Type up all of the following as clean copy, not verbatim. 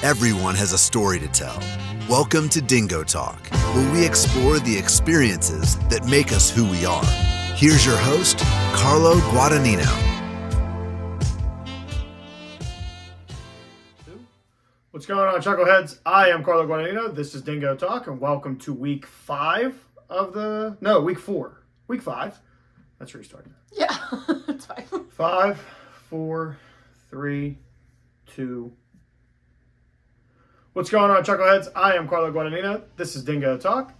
Everyone has a story to tell. Welcome to DingoTalk, where we explore the experiences that make us who we are. Here's your host, Carlo Guadagnino. What's going on, Chuckleheads? I am Carlo Guadagnino. This is DingoTalk, and welcome to week 5 of the... No, week 4. Week 5. Let's restart. Yeah, it's fine. 5, 4, 3, 2... What's going on, Chuckleheads? I am Carlo Guadagnino. This is DingoTalk.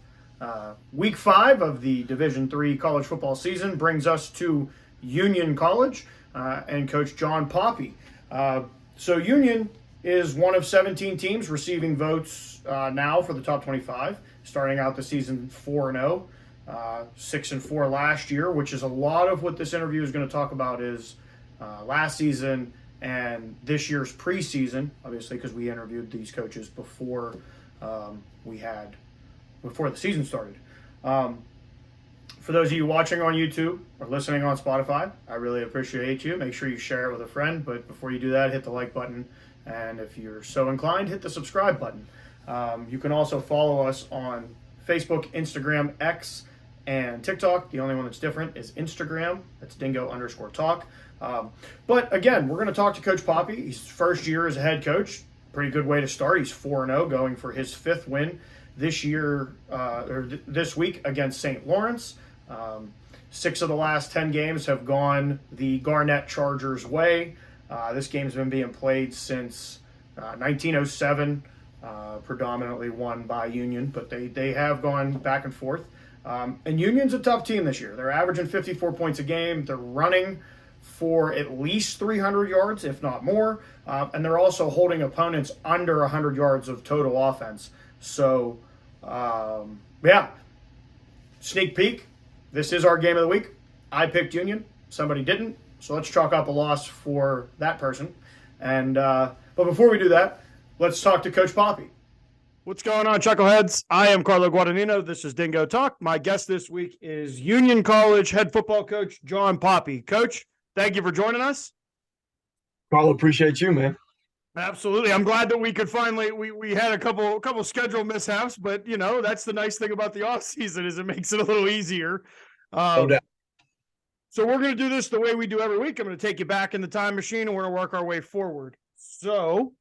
Week 5 of the Division III college football season brings us to Union College and Coach Jon Poppe. So Union is one of 17 teams receiving votes now for the top 25, starting out the season 4-0, 6-4 last year, which is a lot of what this interview is going to talk about is last season and this year's preseason, obviously, because we interviewed these coaches before before the season started. For those of you watching on YouTube or listening on Spotify, I really appreciate you. Make sure you share it with a friend, but before you do that, hit the like button, and if you're so inclined, hit the subscribe button. You can also follow us on Facebook, Instagram, X, and TikTok. The only one that's different is Instagram. That's dingo_talk. But again, we're going to talk to Coach Poppe. He's first year as a head coach. Pretty good way to start. He's 4-0, going for his 5th win this year, this week against St. Lawrence. 6 of the last 10 games have gone the Garnett Chargers' way. This game's been being played since 1907, predominantly won by Union, but they have gone back and forth. And Union's a tough team this year. They're averaging 54 points a game. They're running for at least 300 yards, if not more. And they're also holding opponents under 100 yards of total offense. So, sneak peek. This is our game of the week. I picked Union. Somebody didn't. So let's chalk up a loss for that person. And but before we do that, let's talk to Coach Poppe. What's going on, Chuckleheads? I am Carlo Guadagnino. This is Dingo Talk. My guest this week is Union College head football coach Jon Poppe. Coach, thank you for joining us. Carlo, appreciate you, man. Absolutely. I'm glad that we could finally we had a couple schedule mishaps, but you know, that's the nice thing about the off season is it makes it a little easier. No doubt. So we're going to do this the way we do every week. I'm going to take you back in the time machine and we're going to work our way forward. So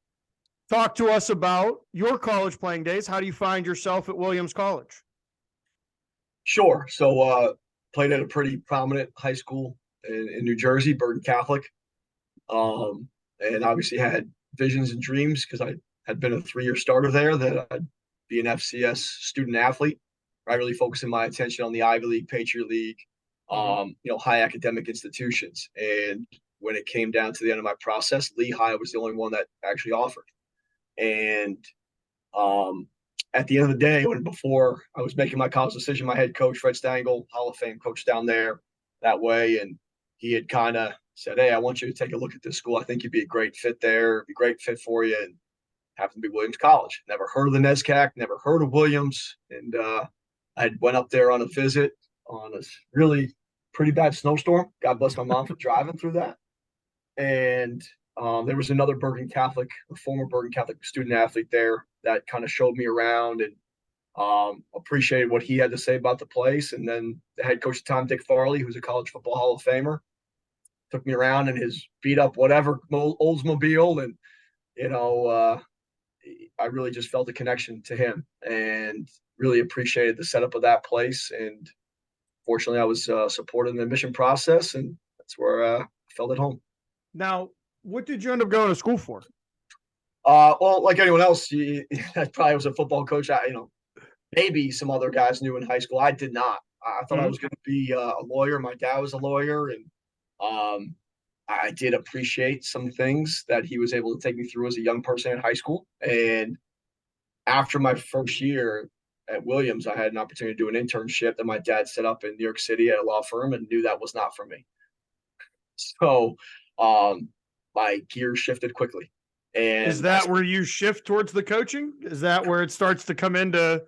talk to us about your college playing days. How do you find yourself at Williams College? Sure. So played at a pretty prominent high school in New Jersey, Bergen Catholic. And obviously had visions and dreams because I had been a 3-year starter there that I'd be an FCS student athlete. I really focusing my attention on the Ivy League, Patriot League, high academic institutions. And when it came down to the end of my process, Lehigh was the only one that actually offered. And at the end of the day, before I was making my college decision, my head coach, Fred Stangl, Hall of Fame coach down there that way, and he had kind of said, "Hey, I want you to take a look at this school. I think you'd be a great fit there. It'd be a great fit for you." And happened to be Williams College. Never heard of the NESCAC, never heard of Williams. And I went up there on a visit on a really pretty bad snowstorm. God bless my mom for driving through that. And there was another former Bergen Catholic student athlete there that kind of showed me around and appreciated what he had to say about the place. And then the head coach at the time, Dick Farley, who's a college football Hall of Famer, took me around in his beat up whatever Oldsmobile, and I really just felt a connection to him and really appreciated the setup of that place. And fortunately, I was supported in the admission process, and that's where I felt at home. Now, what did you end up going to school for? Well, like anyone else, I probably was a football coach. Maybe some other guys knew in high school. I did not. I thought I was going to be a lawyer. My dad was a lawyer, and I did appreciate some things that he was able to take me through as a young person in high school. And after my first year at Williams, I had an opportunity to do an internship that my dad set up in New York City at a law firm, and knew that was not for me. So my gears shifted quickly. And is that where you shift towards the coaching? Is that where it starts to come into?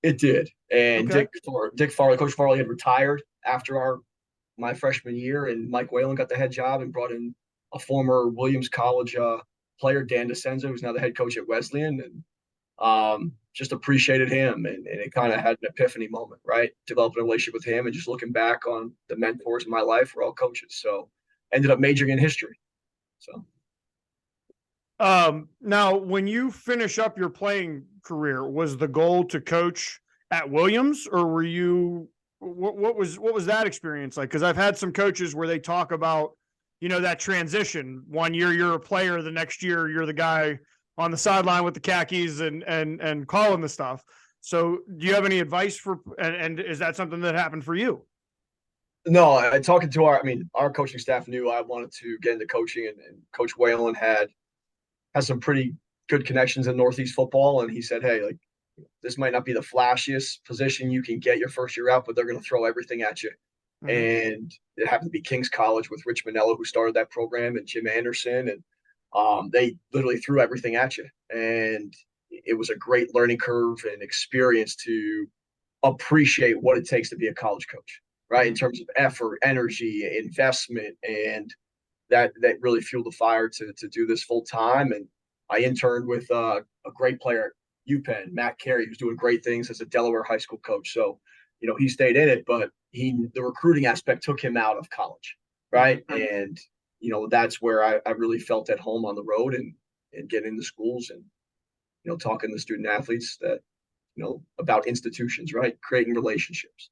It did. And okay. Dick Farley, Coach Farley had retired after my freshman year, and Mike Whalen got the head job and brought in a former Williams College player, Dan DeCenzo, who's now the head coach at Wesleyan, and just appreciated him. And it kind of had an epiphany moment, right? Developing a relationship with him and just looking back on the mentors in my life were all coaches. So ended up majoring in history. So. Now, when you finish up your playing career, was the goal to coach at Williams, or were you, what was that experience like? Because I've had some coaches where they talk about, that transition. One year you're a player, the next year you're the guy on the sideline with the khakis and calling the stuff. So do you have any advice and is that something that happened for you? No, talking to our coaching staff knew I wanted to get into coaching, and Coach Whalen has some pretty good connections in Northeast football. And he said, hey, like, this might not be the flashiest position you can get your first year out, but they're going to throw everything at you. Mm-hmm. And it happened to be King's College with Rich Manello, who started that program, and Jim Anderson. And they literally threw everything at you. And it was a great learning curve and experience to appreciate what it takes to be a college coach, right? Mm-hmm. In terms of effort, energy, investment, and that really fueled the fire to do this full time. And I interned with a great player at UPenn, Matt Carey, who's doing great things as a Delaware high school coach. So, he stayed in it, but the recruiting aspect took him out of college, right? Mm-hmm. And, that's where I really felt at home on the road and getting into schools and, talking to student athletes that, about institutions, right? Creating relationships.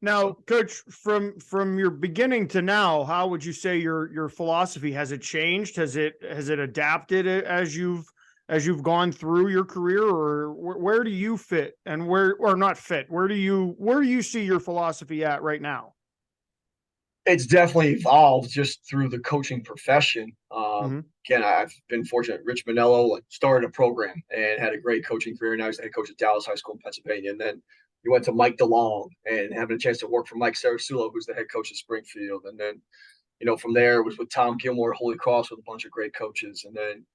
Now, Coach, from your beginning to now, how would you say your philosophy has it changed? Has it adapted as you've gone through your career, or where do you fit and where do you see your philosophy at right now? It's definitely evolved just through the coaching profession. Mm-hmm. Again, I've been fortunate. Rich Manello started a program and had a great coaching career. Now he's the head coach at Dallas High School in Pennsylvania, and then you went to Mike DeLong and having a chance to work for Mike Sarasulo, who's the head coach at Springfield. And then, from there it was with Tom Gilmore, Holy Cross, with a bunch of great coaches. And then,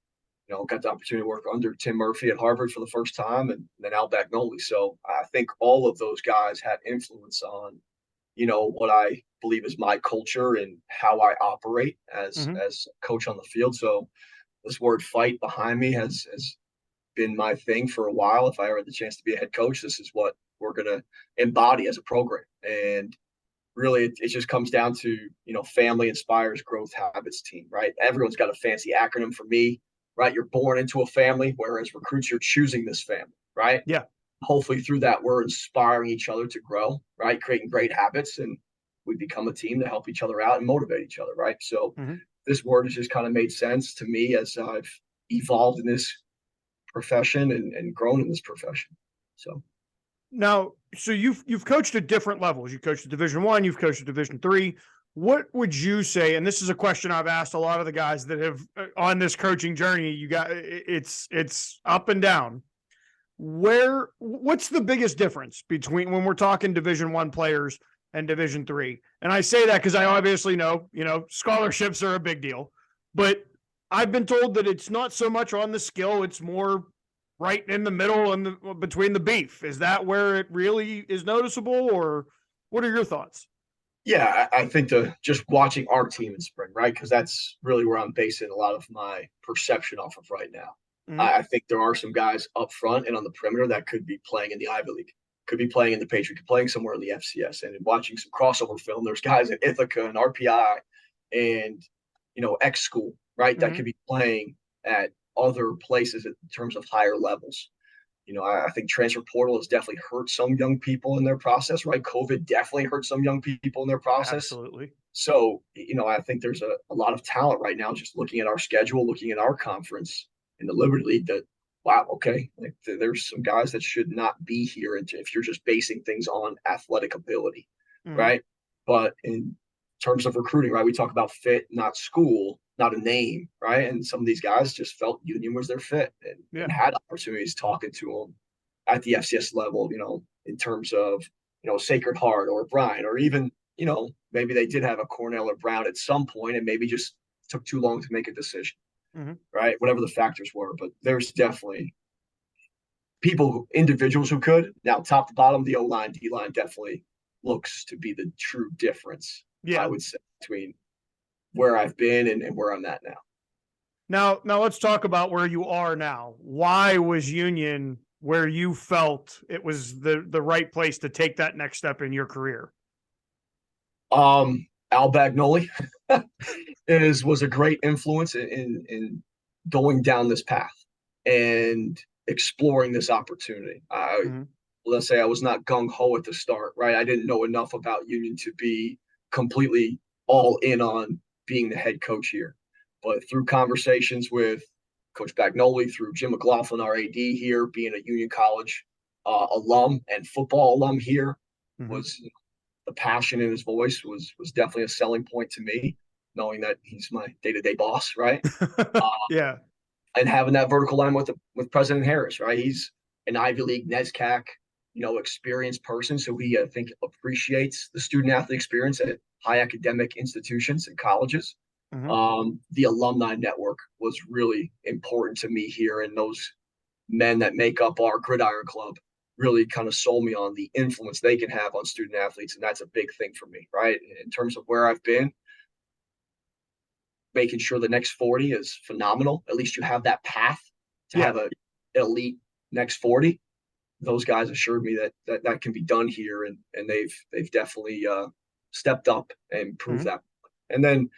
got the opportunity to work under Tim Murphy at Harvard for the first time, and then Al Bagnoli. So I think all of those guys had influence on, what I believe is my culture and how I operate as coach on the field. So this word fight behind me has been my thing for a while. If I ever had the chance to be a head coach, this is what we're going to embody as a program. And really it just comes down to, family inspires growth habits team, right? Everyone's got a fancy acronym. For me, right? You're born into a family, whereas recruits, you're choosing this family, right? Yeah. Hopefully through that, we're inspiring each other to grow, right? Creating great habits, and we become a team to help each other out and motivate each other, right? So this word has just kind of made sense to me as I've evolved in this profession and grown in this profession. So now, so you've coached at different levels. You coached at Division I, you've coached at Division III. What would you say? And this is a question I've asked a lot of the guys that have on this coaching journey. It's up and down. What's the biggest difference between when we're talking Division I players and Division III? And I say that because I obviously know, scholarships are a big deal, but I've been told that it's not so much on the skill. It's more right in the middle and between the beef. Is that where it really is noticeable, or what are your thoughts? Yeah, I think just watching our team in spring, right? Because that's really where I'm basing a lot of my perception off of right now. Mm-hmm. I think there are some guys up front and on the perimeter that could be playing in the Ivy League, could be playing in the Patriot, could be playing somewhere in the FCS. And watching some crossover film, there's guys at Ithaca and RPI and, X school, right? That could be playing at other places in terms of higher levels. I think transfer portal has definitely hurt some young people in their process, right? COVID definitely hurt some young people in their process. Absolutely. So, I think there's a lot of talent right now, just looking at our schedule, looking at our conference in the Liberty League, that, wow, okay, like there's some guys that should not be here if you're just basing things on athletic ability, right? But in terms of recruiting, right, we talk about fit, not school, not a name, right? And some of these guys just felt Union was their fit and had opportunities talking to them at the FCS level, in terms of, Sacred Heart or Bryan, or even, maybe they did have a Cornell or Brown at some point and maybe just took too long to make a decision, right? Whatever the factors were. But there's definitely individuals who could. Now, top to bottom, the O-line, D-line definitely looks to be the true difference, I would say, between where I've been and where I'm at now. Now let's talk about where you are now. Why was Union where you felt it was the right place to take that next step in your career? Al Bagnoli was a great influence in going down this path and exploring this opportunity. Mm-hmm. Let's say I was not gung ho at the start, right? I didn't know enough about Union to be completely all in on being the head coach here. But through conversations with Coach Bagnoli, through Jim McLaughlin, our AD here, being a Union College alum and football alum here, Mm-hmm. was the passion in his voice was definitely a selling point to me, knowing that he's my day-to-day boss, right? Yeah. And having that vertical line with President Harris, right? He's an Ivy League NESCAC, experienced person, so he I think appreciates the student athlete experience at high academic institutions and colleges. Mm-hmm. The alumni network was really important to me here, and those men that make up our Gridiron Club really kind of sold me on the influence they can have on student athletes, and that's a big thing for me, right? In terms of where I've been, making sure the next 40 is phenomenal. At least you have that path to have an elite next 40. Those guys assured me that can be done here, and they've definitely stepped up and proved Mm-hmm. that. And then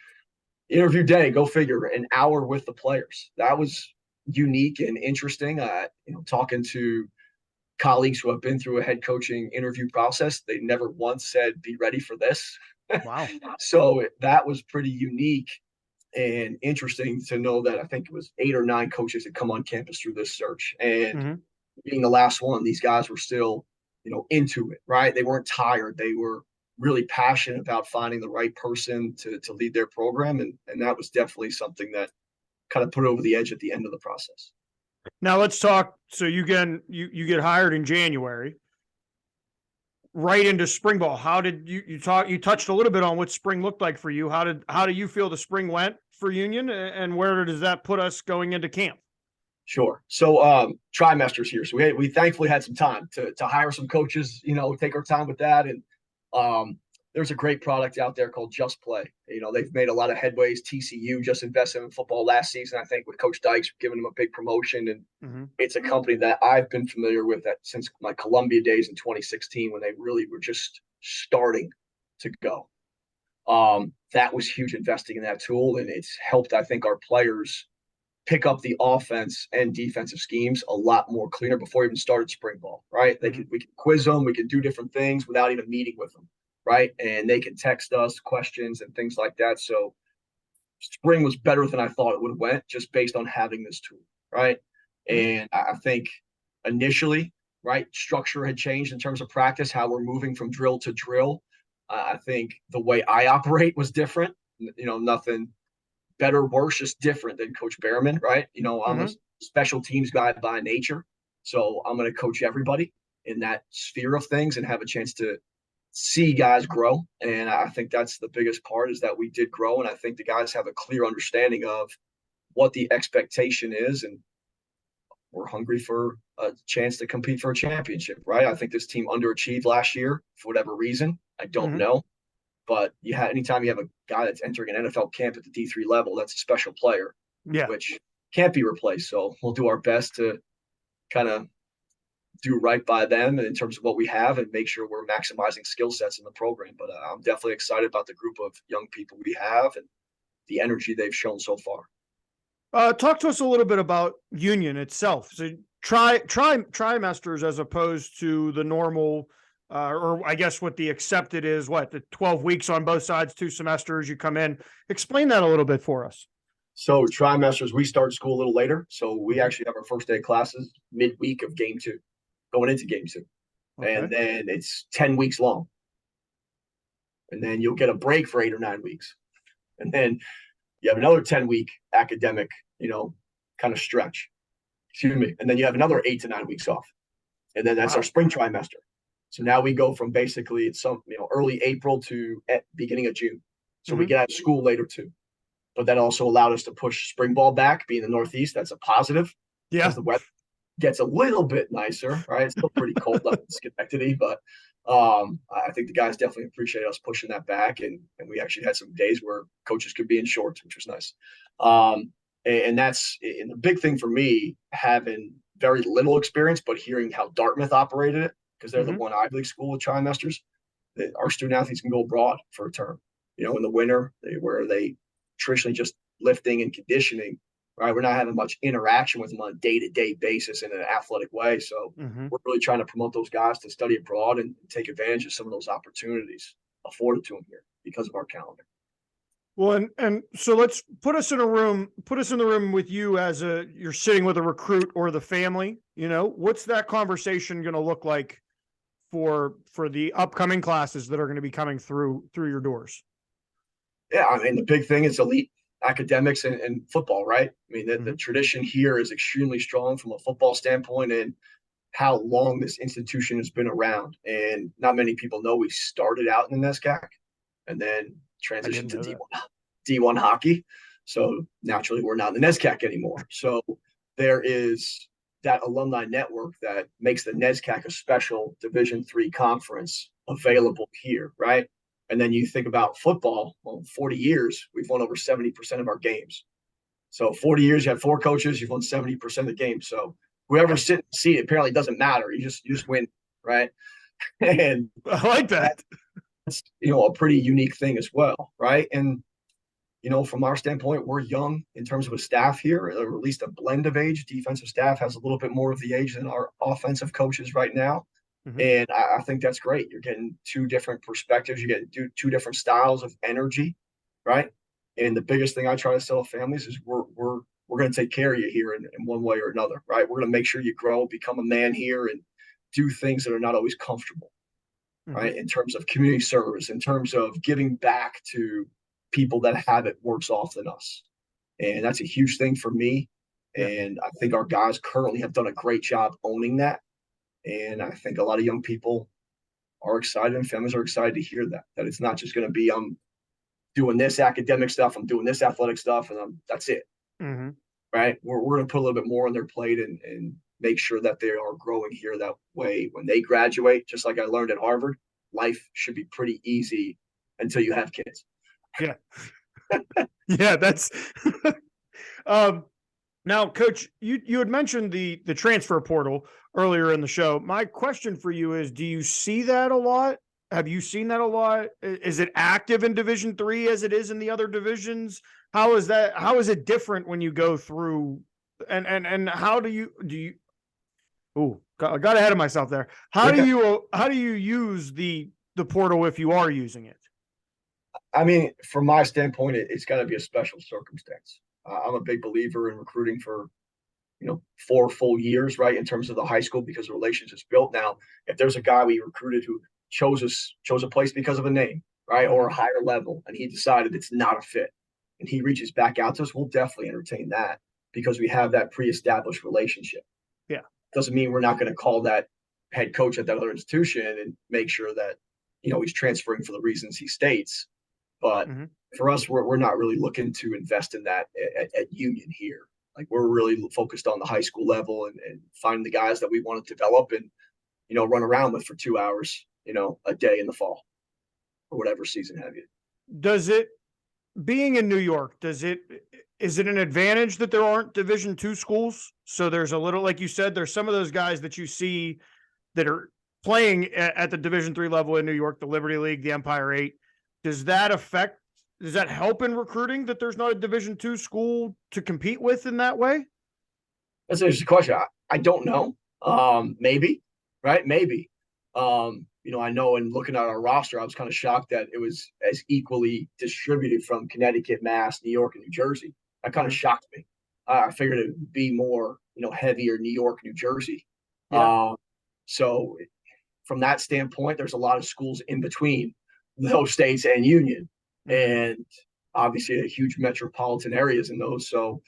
interview day, go figure, an hour with the players. That was unique and interesting. Talking to colleagues who have been through a head coaching interview process, they never once said, "Be ready for this." Wow. So that was pretty unique and interesting to know that I think it was 8 or 9 coaches that come on campus through this search. And Mm-hmm. being the last one, these guys were still, into it, right? They weren't tired. They were really passionate about finding the right person to lead their program. And that was definitely something that kind of put it over the edge at the end of the process. Now let's talk. So you get hired in January, right into spring ball. How did you touched a little bit on what spring looked like for you. How do you feel the spring went for Union, and where does that put us going into camp? Sure. So trimesters here. So we thankfully had some time to hire some coaches, take our time with that. And there's a great product out there called Just Play. They've made a lot of headways. TCU just invested in football last season, I think, with Coach Dykes giving them a big promotion. And Mm-hmm. it's a company that I've been familiar with since my Columbia days in 2016, when they really were just starting to go. That was huge, investing in that tool, and it's helped, I think, our players pick up the offense and defensive schemes a lot more cleaner before we even started spring ball, right? Mm-hmm. We can quiz them, we can do different things without even meeting with them, right? And they can text us questions and things like that. So spring was better than I thought it would have went, just based on having this tool, right? Mm-hmm. And I think initially, right, structure had changed in terms of practice, how we're moving from drill to drill. I think the way I operate was different. Nothing better, worse, just different than Coach Behrman, right? I'm a Mm-hmm. special teams guy by nature, so I'm going to coach everybody in that sphere of things and have a chance to see guys grow. And I think that's the biggest part, is that we did grow, and I think the guys have a clear understanding of what the expectation is, and we're hungry for a chance to compete for a championship, right? I think this team underachieved last year for whatever reason. I don't Mm-hmm. know. But anytime you have a guy that's entering an NFL camp at the D3 level, that's a special player, Yeah. which can't be replaced. So we'll do our best to kind of do right by them in terms of what we have and make sure we're maximizing skill sets in the program. But I'm definitely excited about the group of young people we have and the energy they've shown so far. Talk to us a little bit about Union itself. So trimesters as opposed to the normal, or I guess what the accepted is, the 12 weeks on both sides, 2 semesters, you come in. Explain that a little bit for us. So trimesters, we start school a little later. So we actually have our first day of classes midweek of game 2, going into game 2. Okay. And then it's 10 weeks long. And then you'll get a break for 8 or 9 weeks. And then you have another 10-week academic, kind of stretch. Excuse me. And then you have another 8 to 9 weeks off. And then that's our spring trimester. So now we go from basically it's early April to beginning of June. So we get out of school later too. But that also allowed us to push spring ball back, being the Northeast. That's a positive. Yeah. As the weather gets a little bit nicer, right? It's still pretty cold up in Schenectady, but I think the guys definitely appreciate us pushing that back. And we actually had some days where coaches could be in shorts, which was nice. And the big thing for me, having very little experience, but hearing how Dartmouth operated it, because they're the one Ivy League school with trimesters, that our student athletes can go abroad for a term. In the winter, where they traditionally just lifting and conditioning, right? We're not having much interaction with them on a day-to-day basis in an athletic way. So we're really trying to promote those guys to study abroad and take advantage of some of those opportunities afforded to them here because of our calendar. Well, and so let's put us in the room with you as you're sitting with a recruit or the family. What's that conversation going to look like for the upcoming classes that are going to be coming through your doors? Yeah, I mean, the big thing is elite academics and football, right? I mean, the tradition here is extremely strong from a football standpoint, and how long this institution has been around. And not many people know we started out in the NESCAC and then transitioned to D1 hockey. So naturally, we're not in the NESCAC anymore. So there is that alumni network that makes the NESCAC a special Division III conference available here, right? And then you think about football, 40 years, we've won over 70% of our games. So 40 years, you have 4 coaches, you've won 70% of the games. So whoever's sitting in the seat, apparently doesn't matter. You just win, right? And I like that. That's, a pretty unique thing as well, right? And, from our standpoint, we're young in terms of a staff here, or at least a blend of age. Defensive staff has a little bit more of the age than our offensive coaches right now. And I think that's great. You're getting 2 different perspectives. You're getting 2 different styles of energy, right? And the biggest thing I try to sell families is we're going to take care of you here in one way or another, right? We're going to make sure you grow, become a man here, and do things that are not always comfortable, right? In terms of community service, in terms of giving back to people that have it worse off than us. And that's a huge thing for me. And I think our guys currently have done a great job owning that. And I think a lot of young people are excited, and families are excited to hear that it's not just going to be, I'm doing this academic stuff, I'm doing this athletic stuff, and that's it. Right? We're going to put a little bit more on their plate and make sure that they are growing here that way. When they graduate, just like I learned at Harvard, life should be pretty easy until you have kids. Yeah. Yeah, that's now, Coach, you had mentioned the transfer portal earlier in the show. My question for you is, do you see that a lot? Have you seen that a lot? Is it active in Division III as it is in the other divisions? How is that? How is it different when you go through? And how do you? Oh, I got ahead of myself there. How do you use the portal if you are using it? I mean, from my standpoint, it's got to be a special circumstance. I'm a big believer in recruiting for, 4 full years, right, in terms of the high school, because the relationship's built. Now, if there's a guy we recruited who chose a place because of a name, right, or a higher level, and he decided it's not a fit, and he reaches back out to us, we'll definitely entertain that because we have that pre-established relationship. Yeah. Doesn't mean we're not going to call that head coach at that other institution and make sure that, he's transferring for the reasons he states. But for us, we're not really looking to invest in that at Union here. Like, we're really focused on the high school level and finding the guys that we want to develop and, run around with for 2 hours, a day in the fall or whatever season have you. Does it, being in New York, is it an advantage that there aren't Division II schools? So there's a little, like you said, there's some of those guys that you see that are playing at the Division III level in New York, the Liberty League, the Empire 8. Does that help in recruiting that there's not a Division II school to compete with in that way? That's an interesting question. I don't know. Maybe, right? Maybe. I know in looking at our roster, I was kind of shocked that it was as equally distributed from Connecticut, Mass, New York, and New Jersey. That kind of shocked me. I figured it would be more, heavier New York, New Jersey. Yeah. So from that standpoint, there's a lot of schools in between those states and Union, and obviously a huge metropolitan areas in those. So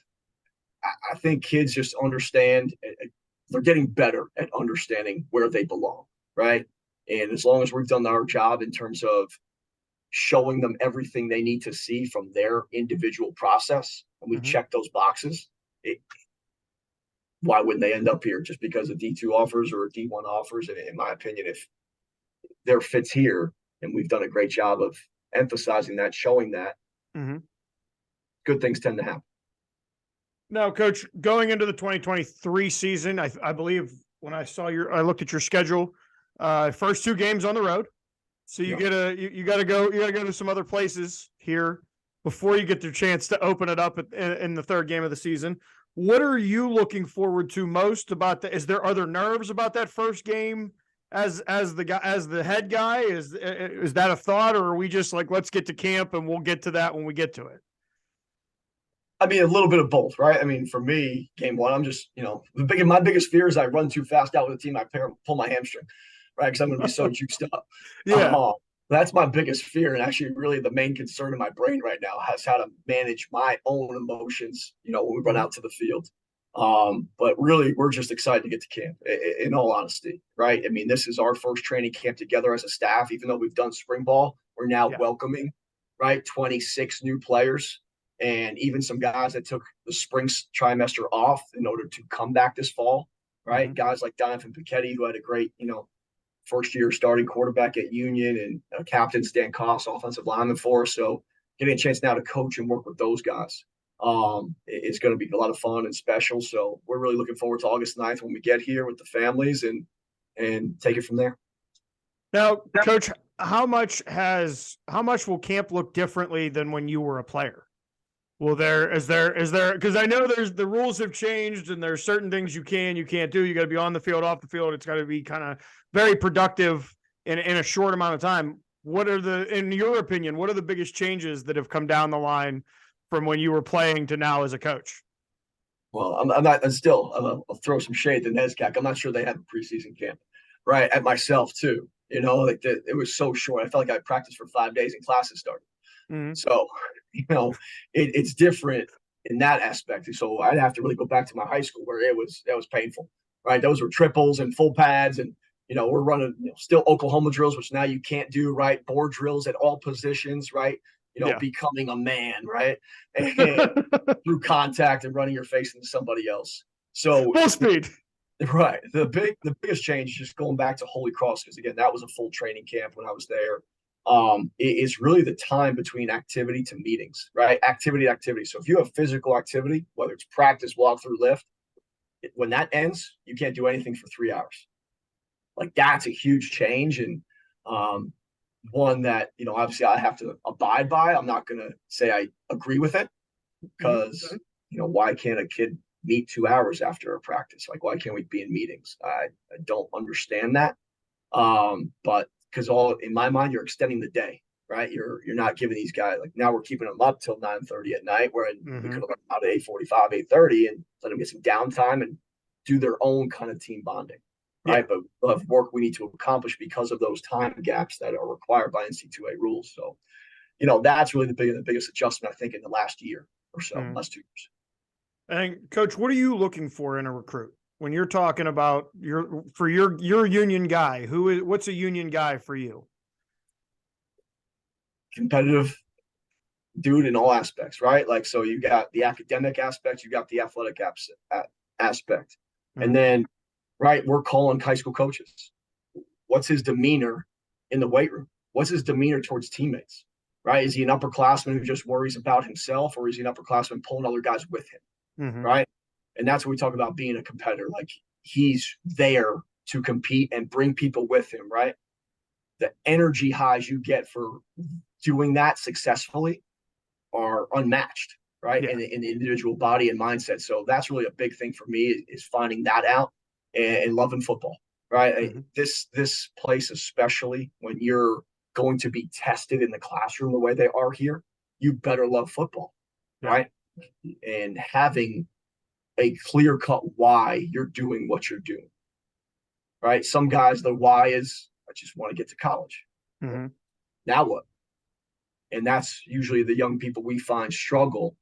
I think kids just understand, they're getting better at understanding where they belong, right? And as long as we've done our job in terms of showing them everything they need to see from their individual process, and we check those boxes, why wouldn't they end up here just because of D2 offers or D1 offers? And in my opinion, if there fits here, and we've done a great job of emphasizing that, showing that, good things tend to happen. Now, Coach, going into the 2023 season, I believe when I looked at your schedule, first 2 games on the road. So you got to go to some other places here before you get your chance to open it up in the 3rd game of the season. What are you looking forward to most about that? Are there nerves about that first game as the head guy? Is that a thought, or are we just like, let's get to camp and we'll get to that when we get to it? I mean, a little bit of both, right? I mean, for me, game one, I'm just, my biggest fear is I run too fast out with the team. I pull my hamstring, right? Because I'm going to be so juiced up. Yeah. That's my biggest fear, and actually really the main concern in my brain right now is how to manage my own emotions, when we run out to the field. But really, we're just excited to get to camp, in all honesty, right? I mean, this is our first training camp together as a staff. Even though we've done spring ball, we're now welcoming, right, 26 new players, and even some guys that took the spring trimester off in order to come back this fall, right? Mm-hmm. Guys like Donovan Piketty, who had a great, first-year starting quarterback at Union, and captain Stan Koss, offensive lineman for us. So getting a chance now to coach and work with those guys is going to be a lot of fun and special. So we're really looking forward to August 9th when we get here with the families and take it from there. Now, Coach, how much will camp look differently than when you were a player? Well, is there, because I know the rules have changed and there's certain things you can't do. You got to be on the field, off the field. It's got to be kind of very productive in a short amount of time. In your opinion, what are the biggest changes that have come down the line from when you were playing to now as a coach? Well, I'll throw some shade to NESCAC. I'm not sure they had a preseason camp, right? At myself too, it was so short. I felt like I practiced for 5 days and classes started. Mm-hmm. So, it's different in that aspect. So I'd have to really go back to my high school where it was painful, right? Those were triples and full pads, and we're running still Oklahoma drills, which now you can't do, right? Board drills at all positions, right? Becoming a man, right? And through contact and running your face into somebody else. So full speed. Right. The biggest change is just going back to Holy Cross, because again, that was a full training camp when I was there. It is really the time between activity to meetings, right? Activity to activity. So if you have physical activity, whether it's practice, walkthrough, lift, when that ends, you can't do anything for 3 hours. Like, that's a huge change, and one that, obviously I have to abide by. I'm not going to say I agree with it, because, why can't a kid meet 2 hours after a practice? Like, why can't we be in meetings? I don't understand that. But because in my mind, you're extending the day, right? You're not giving these guys, like, now we're keeping them up till 9:30 at night, where we could have gone out at 8:45, 8:30 and let them get some downtime and do their own kind of team bonding, right? But we'll have work we need to accomplish because of those time gaps that are required by NCAA rules. So, that's really the biggest adjustment, I think, in the last year or so, last 2 years. And Coach, what are you looking for in a recruit? When you're talking about your union guy, what's a union guy for you? Competitive dude in all aspects, right? Like, so you got the academic aspect, you got the athletic aspect. And then, right, we're calling high school coaches. What's his demeanor in the weight room? What's his demeanor towards teammates, right? Is he an upperclassman who just worries about himself, or is he an upperclassman pulling other guys with him, right? And that's what we talk about being a competitor. Like, he's there to compete and bring people with him, right? The energy highs you get for doing that successfully are unmatched, right? In the individual body and mindset. So that's really a big thing for me, is finding that out and loving football, right? This place, especially when you're going to be tested in the classroom the way they are here, you better love football, right? And having a clear-cut why you're doing what you're doing, right? Some guys, the why is, I just want to get to college. Now what? And that's usually the young people we find struggle,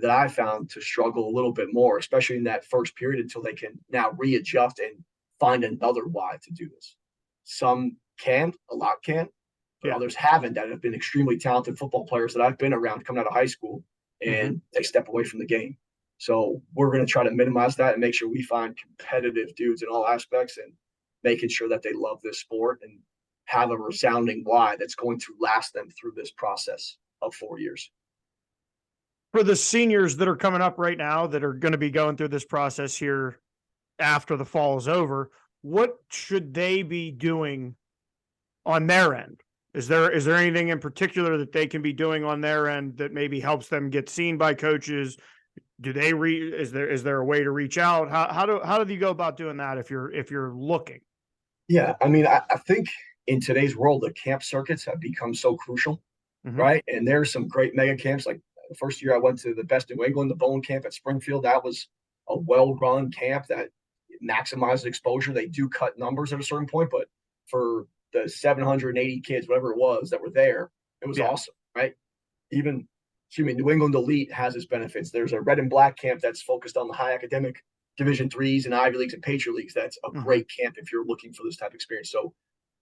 that I found to struggle a little bit more, especially in that first period, until they can now readjust and find another why to do this. Some can, a lot can, but others haven't, that have been extremely talented football players that I've been around coming out of high school, and they step away from the game. So we're going to try to minimize that and make sure we find competitive dudes in all aspects, and making sure that they love this sport and have a resounding why that's going to last them through this process of 4 years. for the seniors that are coming up right now that are going to be going through this process here after the fall is over, what should they be doing on their end? Is there anything in particular that they can be doing on their end that maybe helps them get seen by coaches? Do they is there a way to reach out? How do you go about doing that if you're looking? Yeah, I mean, I think in today's world, the camp circuits have become so crucial, right? And there's some great mega camps. Like the first year I went to the Best New England, the Bowen camp at Springfield, that was a well-run camp that maximized exposure. They do cut numbers at a certain point, but for the 780 kids, whatever it was, that were there, it was awesome, right? Even, New England Elite has its benefits. There's a red and black camp that's focused on the high academic Division threes and Ivy Leagues and Patriot Leagues. That's a great camp if you're looking for this type of experience. So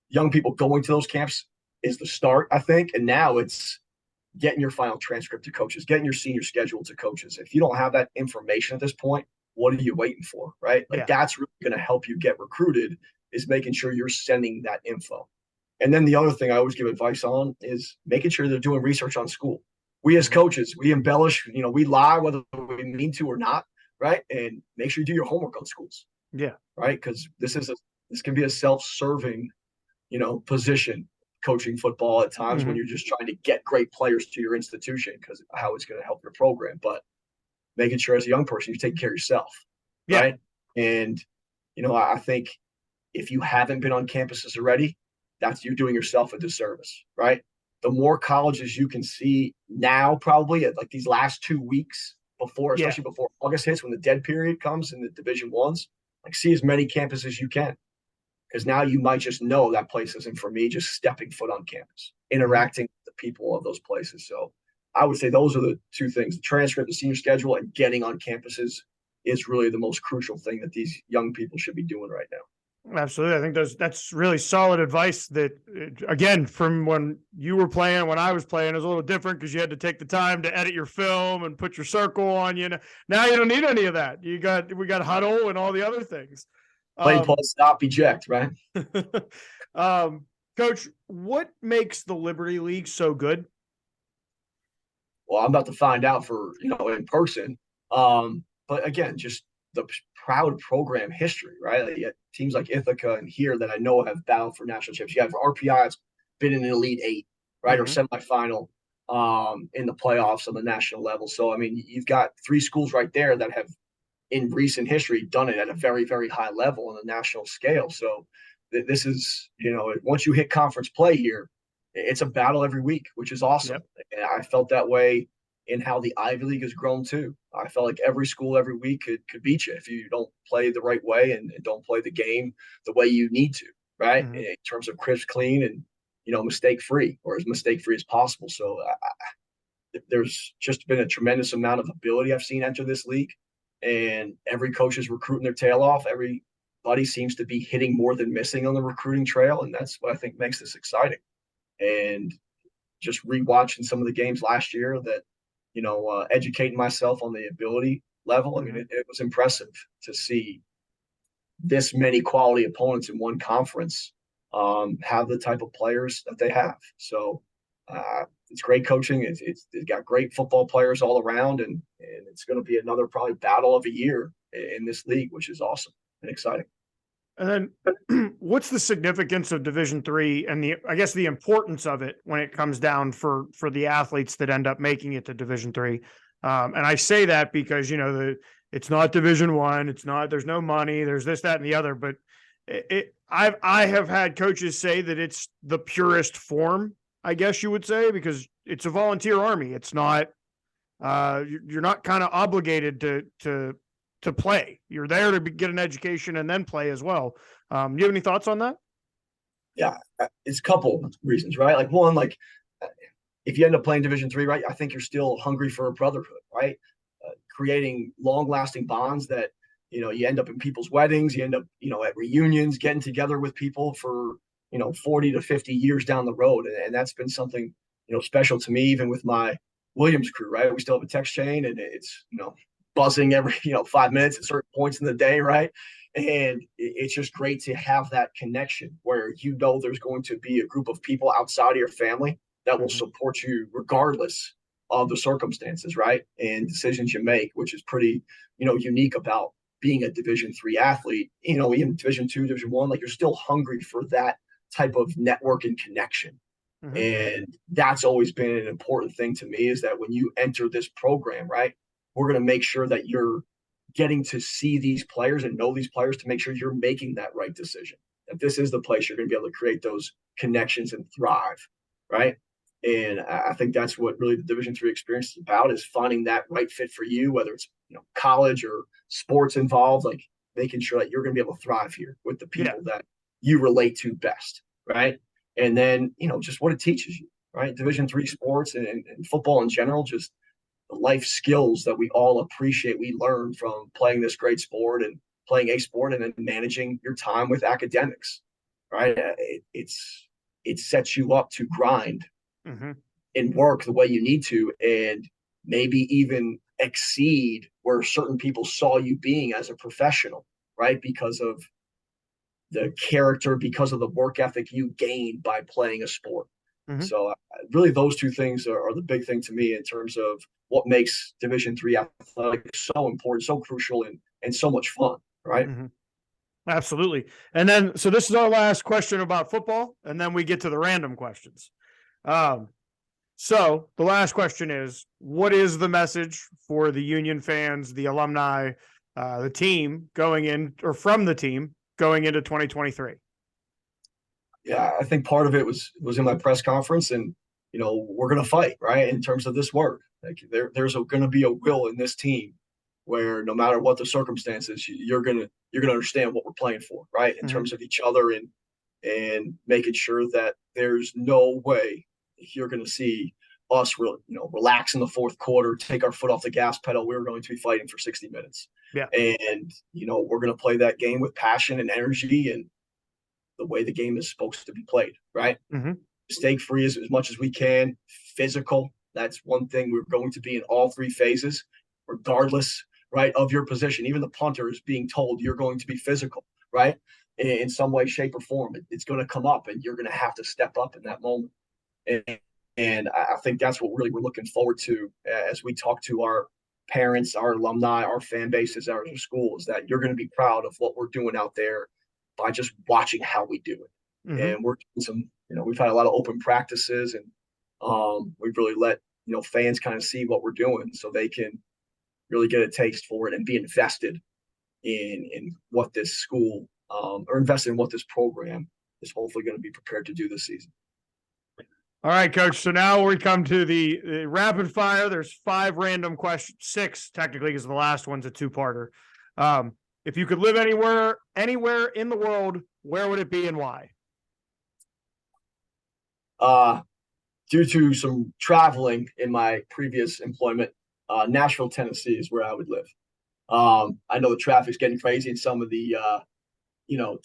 young people going to those camps is the start, I think. And now it's getting your final transcript to coaches, getting your senior schedule to coaches. If you don't have that information at this point, what are you waiting for, right? Like that's really going to help you get recruited, is making sure you're sending that info. And then the other thing I always give advice on is making sure they're doing research on school. We as coaches, we embellish, we lie whether we mean to or not, right? And make sure you do your homework on schools. Yeah. Right? Because this can be a self-serving, position, coaching football at times when you're just trying to get great players to your institution because of how it's going to help your program. But making sure as a young person, you take care of yourself. Yeah. Right. And, I think if you haven't been on campuses already, you're doing yourself a disservice, right? The more colleges you can see now, probably at like these last 2 weeks before, especially before August hits, when the dead period comes in the Division Ones, like see as many campuses as you can. Because now you might just know that place isn't for me, just stepping foot on campus, interacting with the people of those places. So I would say those are the two things: the transcript, the senior schedule, and getting on campuses is really the most crucial thing that these young people should be doing right now. Absolutely. I think that's really solid advice that, again, from when you were playing, when I was playing, it was a little different because you had to take the time to edit your film and put your circle on. Now you don't need any of that. We got huddle and all the other things. Play, pause, stop, eject, right? Coach, what makes the Liberty League so good? Well, I'm about to find out in person. But again, just the proud program history, right? Like, teams like Ithaca and here that I know have battled for national championships. You have RPI that's been in an Elite Eight, right, or semifinal in the playoffs on the national level. So, I mean, you've got three schools right there that have, in recent history, done it at a very, very high level on a national scale. So this is, once you hit conference play here, it's a battle every week, which is awesome. Yep. And I felt that way in how the Ivy League has grown too. I felt like every school every week could beat you if you don't play the right way and don't play the game the way you need to, right? In terms of crisp, clean, and mistake free, or as mistake free as possible. So there's just been a tremendous amount of ability I've seen enter this league, and every coach is recruiting their tail off. Everybody seems to be hitting more than missing on the recruiting trail, and that's what I think makes this exciting. And just rewatching some of the games last year that, educating myself on the ability level. I mean, it was impressive to see this many quality opponents in one conference have the type of players that they have. So it's great coaching. It's got great football players all around, and it's going to be another probably battle of a year in this league, which is awesome and exciting. And then what's the significance of Division III and the importance of it when it comes down for the athletes that end up making it to Division III? And I say that because, it's not Division I, there's no money, there's this, that, and the other, but I have had coaches say that it's the purest form, I guess you would say, because it's a volunteer army. It's not, you're not kind of obligated to play. You're there to get an education and then play as well. Do you have any thoughts on that? Yeah, it's a couple reasons, right? Like one, if you end up playing Division III, right, I think you're still hungry for a brotherhood, right? Creating long-lasting bonds that, you end up in people's weddings, you end up, at reunions, getting together with people for, 40 to 50 years down the road. And that's been something, special to me, even with my Williams crew, right? We still have a text chain, and it's, buzzing every 5 minutes at certain points in the day, right? And it's just great to have that connection where there's going to be a group of people outside of your family that will support you regardless of the circumstances, right? And decisions you make, which is pretty, unique about being a Division III athlete, even Division II, Division I, like you're still hungry for that type of network and connection. Mm-hmm. And that's always been an important thing to me, is that when you enter this program, right, we're going to make sure that you're getting to see these players and know these players to make sure you're making that right decision, that this is the place you're going to be able to create those connections and thrive, right? And I think that's what really the Division III experience is about, is finding that right fit for you, whether it's college or sports involved, like making sure that you're going to be able to thrive here with the people that you relate to best, right? And then just what it teaches you, right? Division III sports and football in general, just the life skills that we all appreciate, we learn from playing this great sport and playing a sport, and then managing your time with academics, right? It sets you up to grind and work the way you need to, and maybe even exceed where certain people saw you being as a professional, right? Because of the character, because of the work ethic you gained by playing a sport. So really those two things are the big thing to me in terms of what makes Division III athletics so important, so crucial, and so much fun, right? Absolutely. And then, so this is our last question about football, and then we get to the random questions. So the last question is, what is the message for the Union fans, the alumni, the team going in, or from the team going into 2023? Yeah, I think part of it was in my press conference, and we're going to fight, right? In terms of this work, like there's going to be a will in this team where no matter what the circumstances, you're going to understand what we're playing for, right? In terms of each other, and making sure that there's no way you're going to see us relax in the fourth quarter, take our foot off the gas pedal. We're going to be fighting for 60 minutes. Yeah. And we're going to play that game with passion and energy, and the way the game is supposed to be played, right? Mistake free as much as we can. Physical. That's one thing. We're going to be in all three phases, regardless, right, of your position. Even the punter is being told you're going to be physical, right? In some way, shape, or form. It's going to come up, and you're going to have to step up in that moment. And I think that's what really we're looking forward to as we talk to our parents, our alumni, our fan bases, our schools, that you're going to be proud of what we're doing out there by just watching how we do it. And we're doing some, we've had a lot of open practices, and we've really let, fans kind of see what we're doing, so they can really get a taste for it and be invested in what this school, or invested in what this program is hopefully going to be prepared to do this season. All right, Coach. So now we come to the rapid fire. There's 5 random questions, 6 technically, because the last one's a 2-parter. If you could live anywhere in the world, where would it be and why? Due to some traveling in my previous employment, Nashville, Tennessee is where I would live. I know the traffic's getting crazy, and some of the,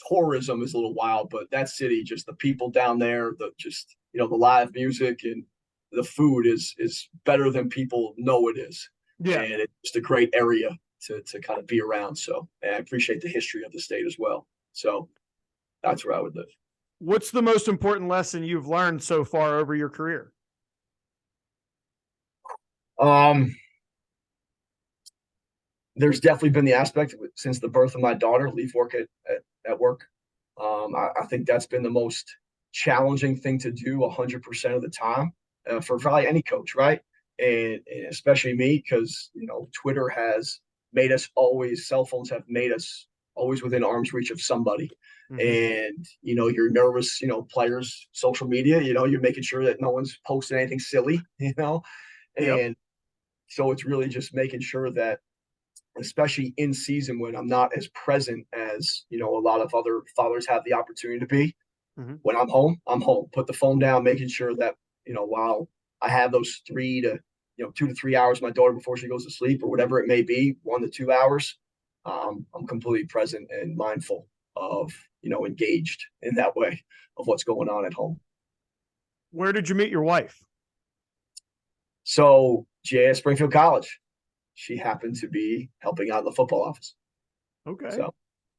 tourism is a little wild, but that city, just the people down there, the live music and the food is better than people know it is. Yeah. And it's just a great area to kind of be around. So, and I appreciate the history of the state as well. So that's where I would live. What's the most important lesson you've learned so far over your career? There's definitely been the aspect of it since the birth of my daughter, leave work at work. I think that's been the most challenging thing to do 100% of the time, for probably any coach, right? And especially me, because, Twitter has made us always, cell phones have made us always within arm's reach of somebody. And, you're nervous, players, social media, you're making sure that no one's posting anything silly, and so it's really just making sure that, especially in season when I'm not as present as, a lot of other fathers have the opportunity to be. When I'm home, put the phone down, making sure that, while I have those 2 to 3 hours, my daughter before she goes to sleep, or whatever it may be, 1 to 2 hours, I'm completely present and mindful of, engaged in that way of what's going on at home. Where did you meet your wife? So GA Springfield College. She happened to be helping out in the football office. Okay.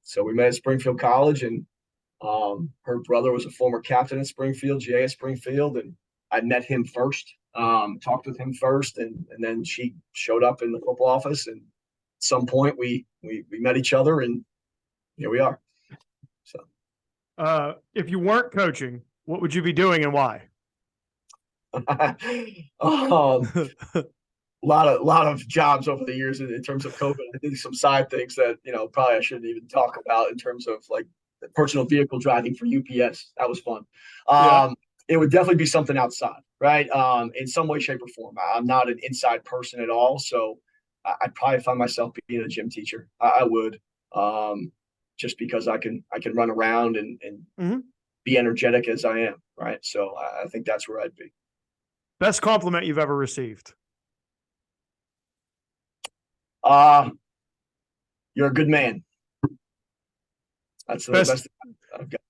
So we met at Springfield College, and her brother was a former captain at Springfield, GA at Springfield, and I met him first talked with him first, and then she showed up in the football office, and at some point we met each other, and here we are. So if you weren't coaching, what would you be doing and why? lot of jobs over the years in terms of COVID. I did some side things that probably I shouldn't even talk about in terms of like personal vehicle driving for UPS. That was fun. It would definitely be something outside, right? In some way, shape, or form. I'm not an inside person at all, so I'd probably find myself being a gym teacher. I would, just because I can run around and be energetic as I am, right? So I think that's where I'd be. Best compliment you've ever received? You're a good man. That's the best I've got.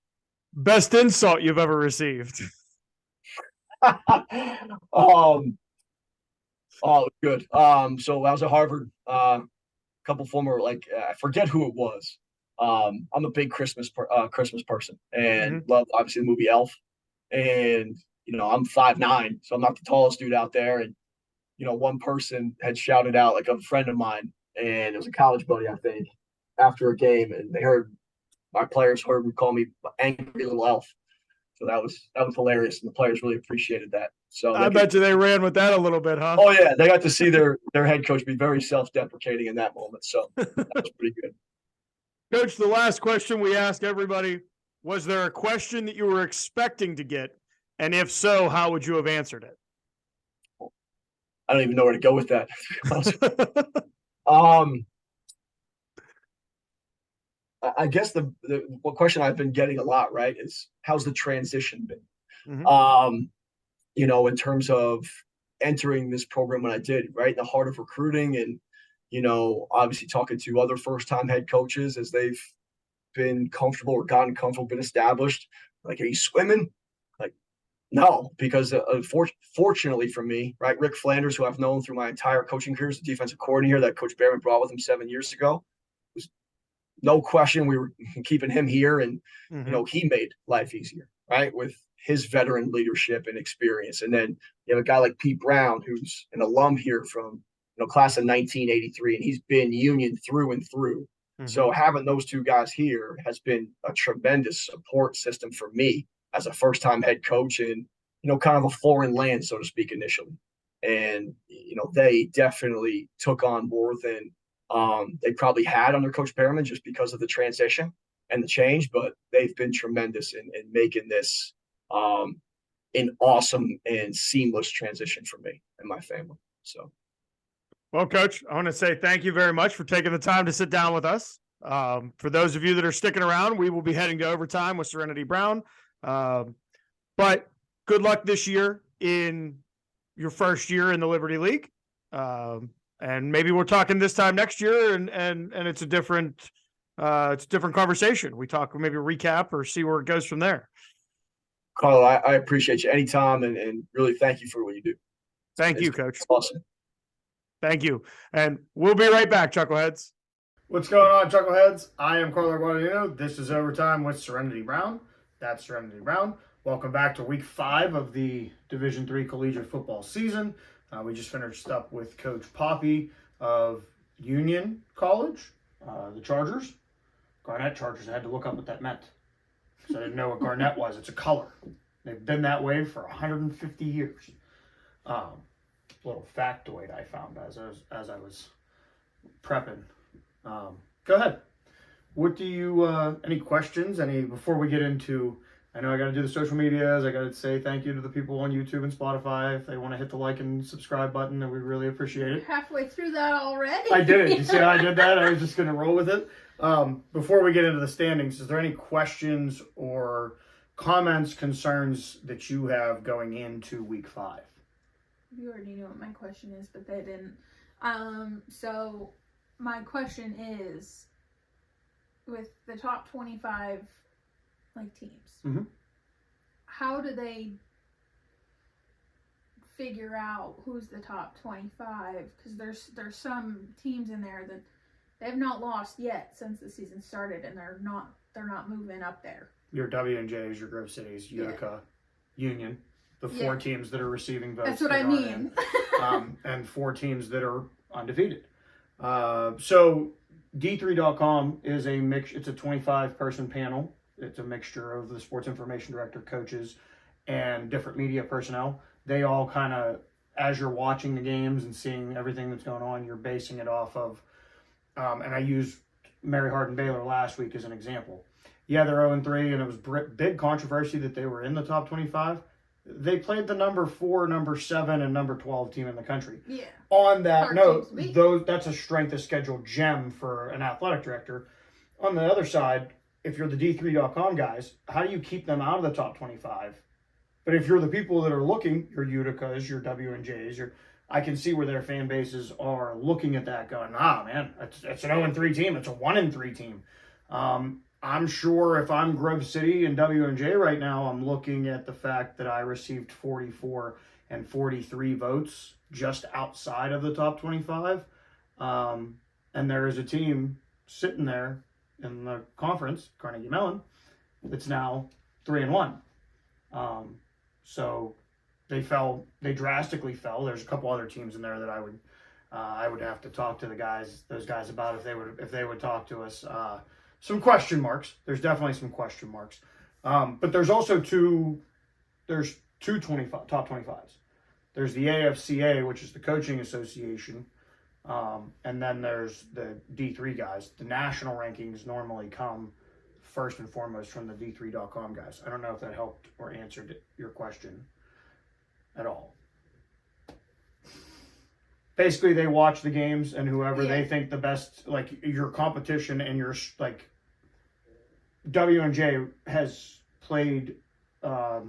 Best insult you've ever received? Good. So I was at Harvard. Couple former, I forget who it was. I'm a big Christmas person and love obviously the movie Elf. And I'm 5'9", so I'm not the tallest dude out there. And one person had shouted out, like a friend of mine, and it was a college buddy, I think, after a game, and my players heard me call me angry little elf. So that was hilarious, and the players really appreciated that. So I bet you they ran with that a little bit, huh? Oh yeah, they got to see their head coach be very self-deprecating in that moment. So that was pretty good. Coach, the last question we ask everybody: was there a question that you were expecting to get, and if so, how would you have answered it? I don't even know where to go with that. I guess the question I've been getting a lot, right, is how's the transition been? In terms of entering this program when I did, right, in the heart of recruiting, and obviously talking to other first-time head coaches as they've been comfortable or gotten comfortable, been established. Like, are you swimming? Like, no, because fortunately for me, right, Rick Flanders, who I've known through my entire coaching career, is the defensive coordinator that Coach Behrman brought with him 7 years ago. Was no question we were keeping him here, and he made life easier, right, with his veteran leadership and experience. And then you have a guy like Pete Brown, who's an alum here from class of 1983, and he's been Union through and through. So having those two guys here has been a tremendous support system for me as a first-time head coach in kind of a foreign land, so to speak, initially. And they definitely took on more than they probably had under Coach Behrman, just because of the transition and the change. But they've been tremendous in making this an awesome and seamless transition for me and my family. So. Well, Coach, I want to say thank you very much for taking the time to sit down with us. For those of you that are sticking around, we will be heading to overtime with Serenity Brown. But good luck this year in your first year in the Liberty League. And maybe we're talking this time next year, and it's a different conversation. We talk, maybe recap or see where it goes from there. Carl, I appreciate you anytime, and really thank you for what you do. Thank you, Coach. Awesome. Thank you. And we'll be right back, Chuckleheads. What's going on, Chuckleheads? I am Carlo Guadagnino. This is Overtime with Serenity Brown. That's Serenity Brown. Welcome back to week 5 of the Division III collegiate football season. We just finished up with Coach Poppe of Union College, the Chargers. Garnett Chargers. I had to look up what that meant, because I didn't know what Garnett was. It's a color. They've been that way for 150 years. Little factoid I found as I was prepping. Go ahead. What do you, any questions? Before we get into, I know I got to do the social medias. I got to say thank you to the people on YouTube and Spotify. If they want to hit the like and subscribe button, then we really appreciate it. Halfway through that already. I did it. You see how I did that? I was just going to roll with it. Before we get into the standings, is there any questions or comments, concerns that you have going into week 5? You already knew what my question is, but they didn't. So my question is, with the top 25 teams, how do they figure out who's the top 25? Because there's some teams in there that they've not lost yet since the season started, and they're not moving up there. Your W&J's, your Grove Cities, Utica, Union. the 4 teams that are receiving votes. That's what I mean. And 4 teams that are undefeated. So D3.com is a mix. It's a 25-person panel. It's a mixture of the sports information director, coaches, and different media personnel. They all kind of, as you're watching the games and seeing everything that's going on, you're basing it off of, and I used Mary Hardin-Baylor last week as an example. Yeah, they're 0-3, and it was big controversy that they were in the top 25. They played the number 4, number 7, and number 12 team in the country. Yeah. On that note, that's a strength of schedule gem for an athletic director. On the other side, if you're the D3.com guys, how do you keep them out of the top 25? But if you're the people that are looking, your Uticas, your W&Js, I can see where their fan bases are looking at that going, man, it's an 0-3 team. It's a 1-3 team. I'm sure if I'm Grove City and W&J right now, I'm looking at the fact that I received 44 and 43 votes just outside of the top 25. And there is a team sitting there in the conference, Carnegie Mellon, that's now 3-1. So they drastically fell. There's a couple other teams in there that I would have to talk to those guys about if they would talk to us. Some question marks. There's definitely some question marks. But there's also two top 25s. There's the AFCA, which is the Coaching Association. And then there's the D3 guys. The national rankings normally come first and foremost from the D3.com guys. I don't know if that helped or answered your question at all. Basically, they watch the games, and whoever they think the best, like your competition and your, like, W&J has played a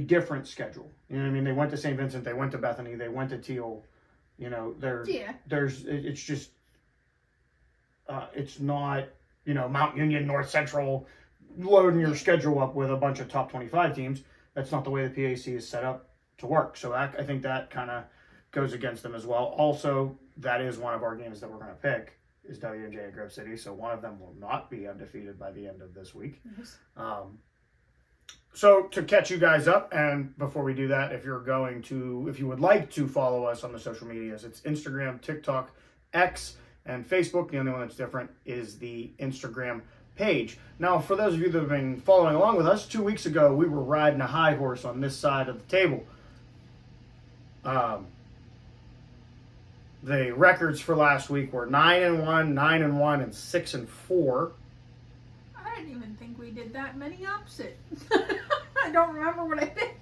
different schedule. You know what I mean? They went to St. Vincent, they went to Bethany, they went to Teal. You know, it's just, it's not, Mount Union, North Central, loading your schedule up with a bunch of top 25 teams. That's not the way the PAC is set up to work. So I think that kind of goes against them as well. Also, that is one of our games that we're going to pick is W&J and Grove City. So one of them will not be undefeated by the end of this week. Nice. So to catch you guys up, and before we do that, if you would like to follow us on the social medias, it's Instagram, TikTok, X, and Facebook. The only one that's different is the Instagram page. Now, for those of you that have been following along with us, 2 weeks ago, we were riding a high horse on this side of the table. The records for last week were 9-1, 9-1, and 6-4. I didn't even think we did that many opposite. I don't remember what I picked.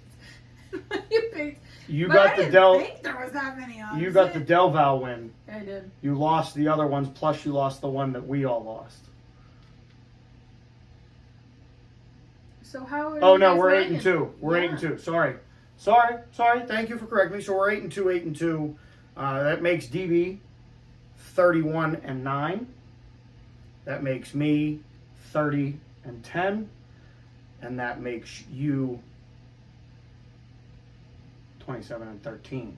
You picked. You but got I the didn't think there was that many opposite. You got the Del Val win. I did. You lost the other ones, plus you lost the one that we all lost. So how? Oh no, we're 8-2. We're 8-2. Sorry. Thank you for correcting me. So we're 8-2, 8-2. That makes DB 31-9. That makes me 30-10, and that makes you 27-13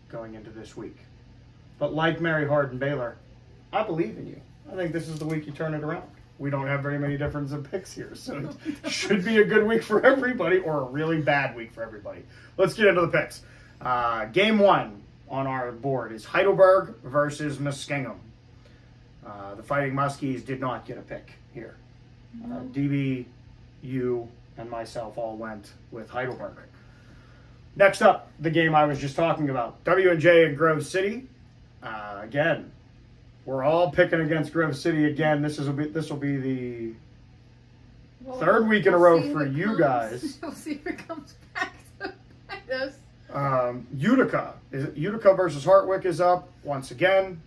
going into this week. But like Mary Hardin-Baylor, I believe in you. I think this is the week you turn it around. We don't have very many differences of picks here, so it should be a good week for everybody or a really bad week for everybody. Let's get into the picks. Game 1 on our board is Heidelberg versus Muskingum. The Fighting Muskies did not get a pick here. DB, you, and myself all went with Heidelberg. Next up, the game I was just talking about, W&J and Grove City. Again, we're all picking against Grove City again. This will be the third week in a row for you guys. We'll see if it comes back to bite us. Utica versus Hartwick is up once again.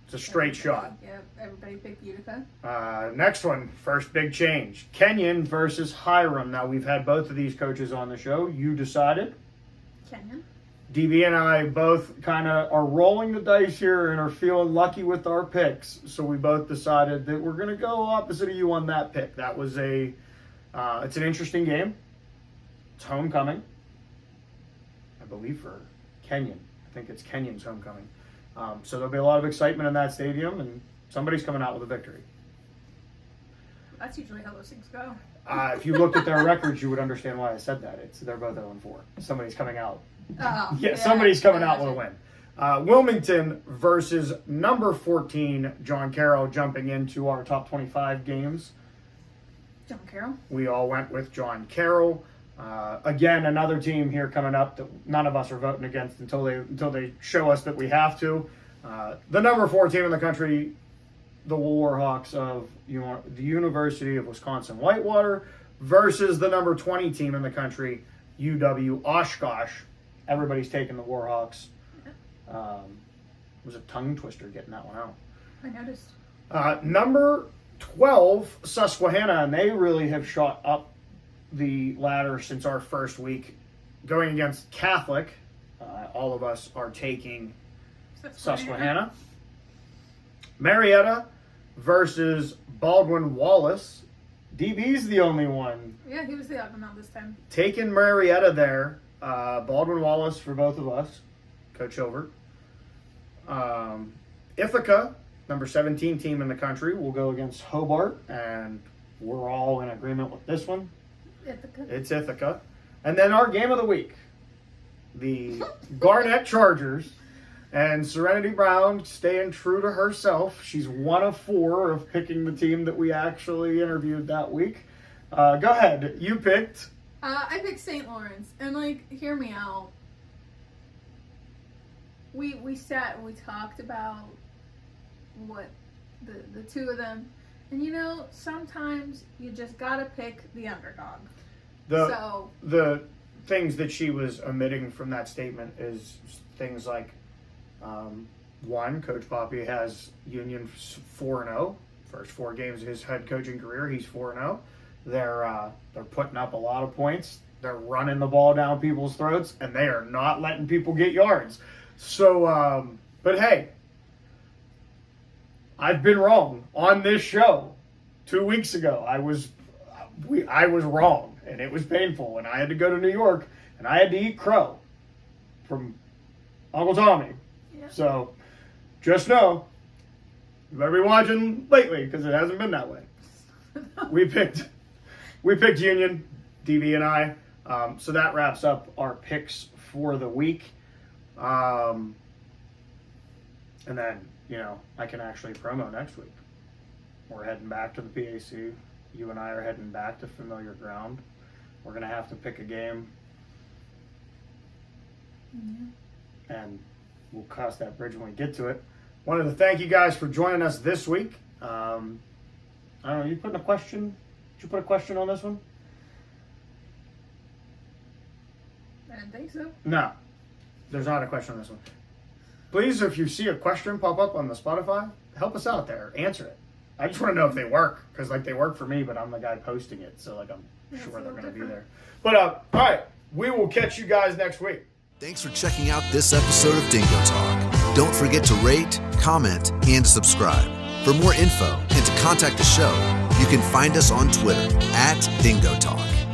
It's a straight shot. Yep, everybody picked Utica. Next one, first big change. Kenyon versus Hiram. Now, we've had both of these coaches on the show. You decided. Kenyon. DB and I both kind of are rolling the dice here and are feeling lucky with our picks. So we both decided that we're going to go opposite of you on that pick. That was it's an interesting game. It's homecoming, I believe, for Kenyon. I think it's Kenyon's homecoming. So there'll be a lot of excitement in that stadium, and somebody's coming out with a victory. That's usually how those things go. If you looked at their records, you would understand why I said that. They're both 0-4. Somebody's coming out. Somebody's coming out with a win. Wilmington versus number 14, John Carroll, jumping into our top 25 games. John Carroll. We all went with John Carroll. Again, another team here coming up that none of us are voting against until they show us that we have to. The number 4 team in the country, the Warhawks of the University of Wisconsin-Whitewater versus the number 20 team in the country, UW Oshkosh. Everybody's taking the Warhawks. It was a tongue twister getting that one out. I noticed. Number 12, Susquehanna, and they really have shot up the ladder since our first week. Going against Catholic, all of us are taking Susquehanna. Marietta versus Baldwin Wallace. DB's the only one. Yeah, he was the odd one out this time. Taking Marietta there. Baldwin Wallace for both of us. Coach Hilbert. Ithaca, number 17 team in the country, will go against Hobart, and we're all in agreement with this one. Ithaca. It's Ithaca. And then our game of the week, the Garnett Chargers, and Serenity Brown staying true to herself. She's 1 of 4 of picking the team that we actually interviewed that week. Go ahead. You picked. I picked St. Lawrence, and hear me out. We sat and we talked about what the two of them, and sometimes you just gotta pick the underdog. The things that she was omitting from that statement is things like, one, Coach Poppe has Union 4-0. First 4 games of his head coaching career, he's 4-0. They're putting up a lot of points. They're running the ball down people's throats, and they are not letting people get yards. So, but hey, I've been wrong on this show. 2 weeks ago, I was wrong, and it was painful, and I had to go to New York, and I had to eat crow from Uncle Tommy. Yeah. So, just know, you better be watching lately, because it hasn't been that way. We picked Union, DB and I. So that wraps up our picks for the week. And then, I can actually promo next week. We're heading back to the PAC. You and I are heading back to familiar ground. We're going to have to pick a game. Mm-hmm. And we'll cross that bridge when we get to it. Wanted to thank you guys for joining us this week. I don't know, you put a question? Did you put a question on this one? I didn't think so. No, there's not a question on this one. Please, if you see a question pop up on the Spotify, help us out there. Answer it. I just want to know if they work, because they work for me, but I'm the guy posting it, so I'm sure they're going to be there. But all right, we will catch you guys next week. Thanks for checking out this episode of Dingo Talk. Don't forget to rate, comment, and subscribe. For more info and to contact the show, you can find us on Twitter @DingoTalk.